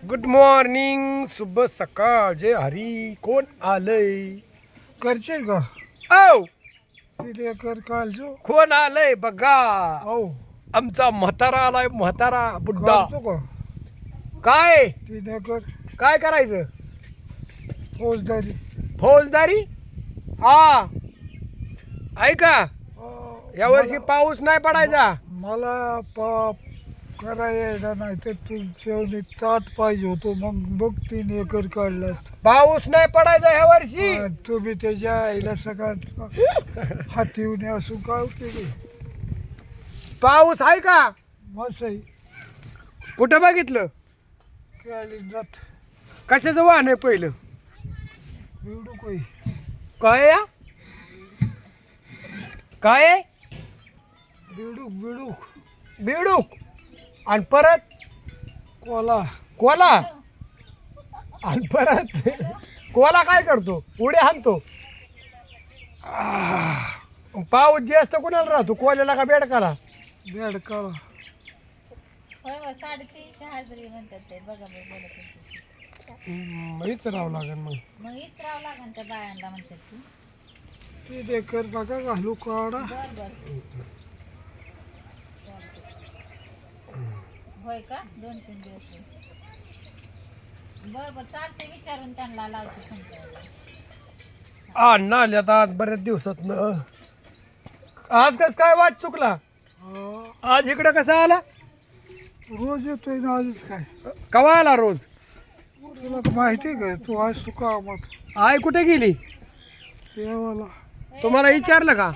Good morning, शुभ सकाळ. जय हरी. कोण आलंय? करशील का औ तिथे कर कालचो कोण आलंय बघा. हो आमचा म्हातारा आलाय, म्हातारा बुड्ढा. करतो का काय तिथे कर काय करायचं? फौजदारी फौजदारी. हा ऐका, यावर्षी मला- पाऊस नाही पडायचा. मला पाप करायला नाही तर तुमच्या ताट पाहिजे होतो, मग बघ 3 एकर काढला असता. पाऊस नाही पडायचा ह्या वर्षी. तुम्ही त्याच्या आईला सगळ्यात हातीवणे असून काय केले पाऊस आहे का? मसाई कुठं बघितलं? कालिंदात कशाचं वाहन आहे पहिलं? बिवडू काही काय या? काय बिवडूक बिवडूक बेडूक आणि परत कोला कोला आणि परत कोला काय करतो? उड्या हाणतो. पाऊस जास्त कोणाला राहतो, कोल्याला का बेडकाला? बेडकाला होय होय 350 हजेरी म्हणतात ते. बघा मी बोलत होते. विचारावं लागेल मग. मग इतरावं लागेल त्या बायांना म्हणतात ती. तिथे कर नका घालू काढा. बर बर होय का? 2-3 दिवस बर बर चालते. विचारून त्यांना लावते संध्याकाळी. अण्णा आले आता आज बऱ्याच दिवसात. आज कस काय वाट चुकला? आज इकडे कसा आला? रोज येतोय ना, आजच काय कवा आला रोज? तुला तर माहिती आहे का? तू आज तू कामात आई कुठे गेली? देवाला तुम्हाला विचारलं का?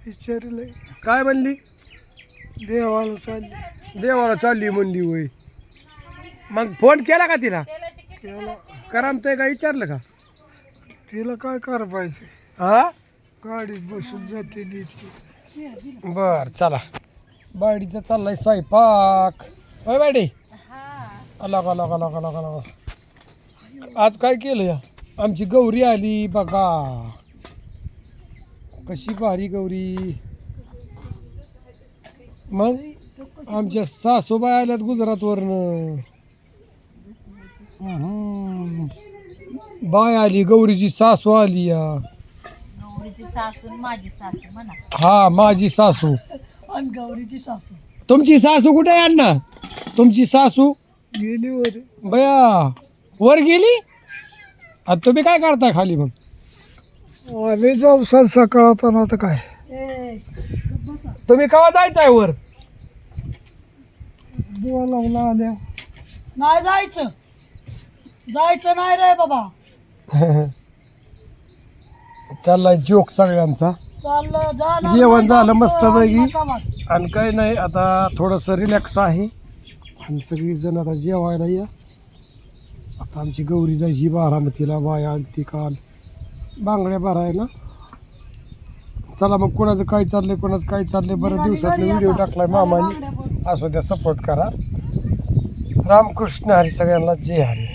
विचारलंय, काय म्हणली? देवाला चालली. देवाला चालली म्हणली होय. मग फोन केला का तिला? त्याला करमतंय का विचारलं का? तिला काय कर पाहिजे, हा गाडीत बसून जाते नीट. बर चला. बाडीचा चाललाय स्वयंपाक. होय बाडी. हा अला का लगा लगा लगा लगा. आज काय केलं या? आमची गौरी आली बघा. कशी भारी गौरी. मग आमच्या सासूबाई आल्यात गुजरातवरनं. बाय आली, गौरीची सासू आली या. गौरीची सासू आणि माझी सासू म्हणा. हा माझी सासू. आणि गौरीची सासू. तुमची सासू कुठे आहे अण्णा? तुमची सासू गेली वर. बया वर गेली. आता तुम्ही काय करताय खाली? मग आम्ही जाऊ सकाळात ना, आता काय तुम्ही केव्हा जायचं आहे वर? दिवा लावला आल्या. नाही जायचं, जायचं नाही रे बाबा. चाललाय जोक सगळ्यांचा. चाललं जा. जेवण झालं मस्तपैकी आणि काही नाही, आता थोडंसं रिलॅक्स आहे. आणि सगळी जण आता जेवायला या. आता आमची गौरी जायची बारामतीला. बाय आली ती काल बांगड्या भरायला. चला मग, कोणाचं काय चाललंय, कोणाचं काय चाललंय. बऱ्याच दिवसात व्हिडिओ टाकलाय मामाने. असं त्या सपोर्ट करा. रामकृष्ण हरी. सगळ्यांना जय हरी.